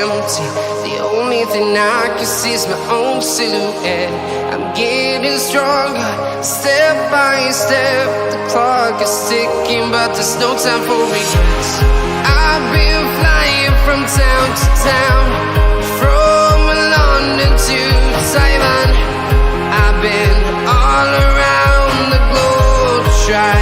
empty. The only thing I can see is my own silhouette. I'm getting stronger, step by step. The clock is ticking, but there's no time for regrets. I've been flying from town to town, from London to Taiwan. I've been all around the globe to try